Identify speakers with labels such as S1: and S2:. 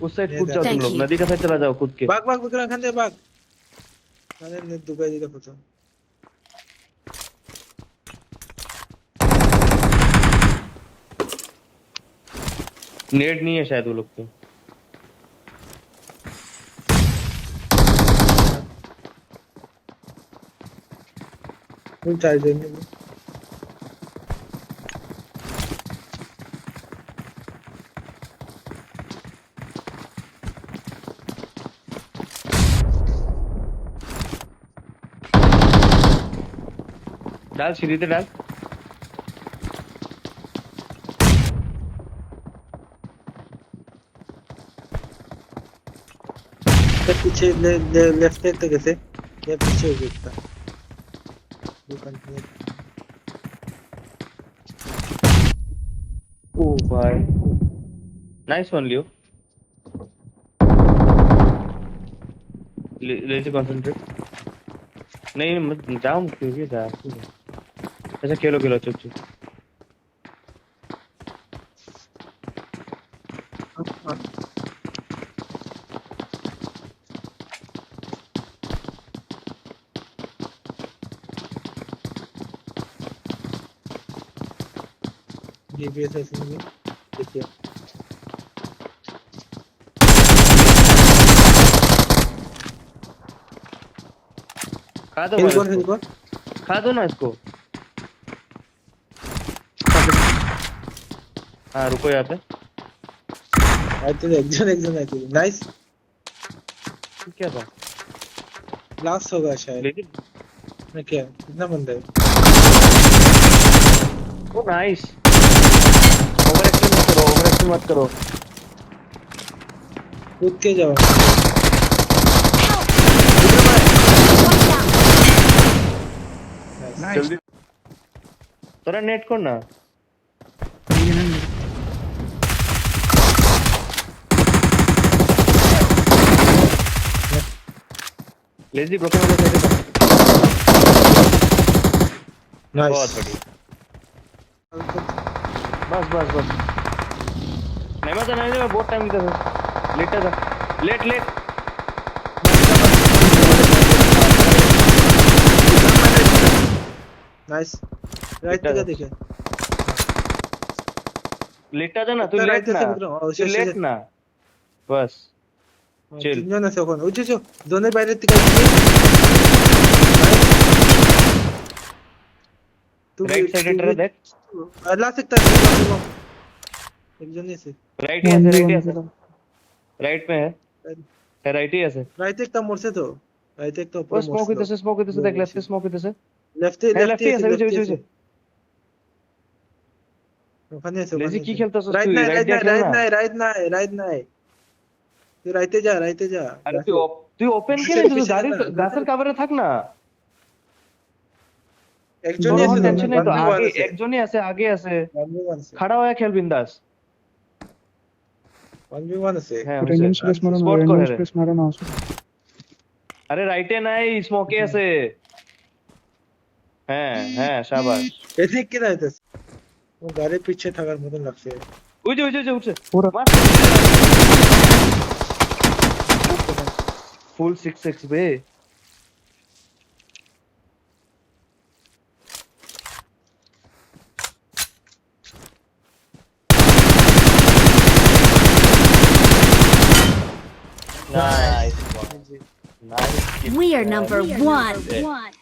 S1: उस साइड
S2: ये
S1: कूद जाओ तुम
S3: Thank
S1: लोग,
S3: you.
S1: नदी का साइड चला जाओ कूद के।
S2: भाग भाग विक्रम खान दे भाग मैंने ने दुबई का फोटो
S1: नेट नहीं है शायद वो लोग के।
S2: फुल चार्जर में
S1: डाल सीढ़ी पे डाल।
S2: तो पीछे लेफ्ट साइड तक कैसे ये पीछे हो गया ये कंटिन्यू
S1: ओ भाई नाइस वन लियो। ले से कंसंट्रेट। नहीं मत जाओ क्यों जा। अच्छा खेलो खेलो चुप चुप।
S2: जीपीएस ऐसे नहीं देखिए
S1: खा दो
S2: हिल
S1: भाई
S2: कौन
S1: इसको। खा दो ना इसको। हाँ रुको यहाँ पे।
S2: आते एक जन आते नाइस
S1: क्या था
S2: लास्ट होगा शायद
S1: लेकिन।
S2: मैं क्या कितना बंदा है
S1: ओ नाइस। ओवर एक्शन मत करो।
S2: कूद के जाओ
S3: Watch out.
S1: जल्दी तोरा नेट को ना। लेजी ब्रोकन वाले साइड बहुत
S2: नाइस
S1: बढ़िया। बस नहीं मत नहीं मैं बहुत टाइम लिया था। लेटा था लेट
S2: नाइस राइट का देखे
S1: लेटा था ना तू।
S2: तो
S1: लेट
S2: right
S1: ना
S2: से विक्रम, और
S1: तू
S2: शेष-
S1: लेट ना बस। Chill.
S2: तीन जन আছে ওখানে উঠেছো दोनों বাইরে থেকে तू
S1: राइट साइड है देख।
S2: ला सकता है एक जन ऐसे
S1: राइट ही ऐसे राइट में है राइट ही ऐसे।
S2: राइट एक मोड़ से तो राइट एक तो
S1: वो स्मोक इधर से देख। लेफ्ट स्मोक इधर से
S2: लेफ्ट
S1: लेफ्ट ही ऐसे पीछे
S2: ওখানে আছে
S1: लेजी की
S2: ওখানে
S1: खेलता है
S2: राइट
S1: तू।
S2: नहीं
S1: राइट
S2: राइट
S1: जा
S2: नहीं
S1: खेलना।
S2: राइट नहीं तू राइटे जा
S1: अरे तू ओपन के तू गाड़ी कवर থাক না।
S2: एक जन ऐसे
S1: टेंशन नहीं तो आगे एक जन ही ऐसे आगे ऐसे
S2: 1v1 से
S1: खड़ा होया खेल बिंदास।
S2: 1v1 से
S1: হ্যাঁ
S4: रैंडम स्पेस मारो ना
S1: स्पॉट
S4: रैंडम
S1: कर
S4: स्पेस मारो ना
S1: अरे राइटे नहीं स्मोके ऐसे। হ্যাঁ शाबाश।
S2: এদিক কি রাইতেছ ও গাড়ির পিছে থাকার মতন লাগছে
S1: উঠছে
S4: पूरा
S1: फुल 6x बे। Nice.
S3: We are number one.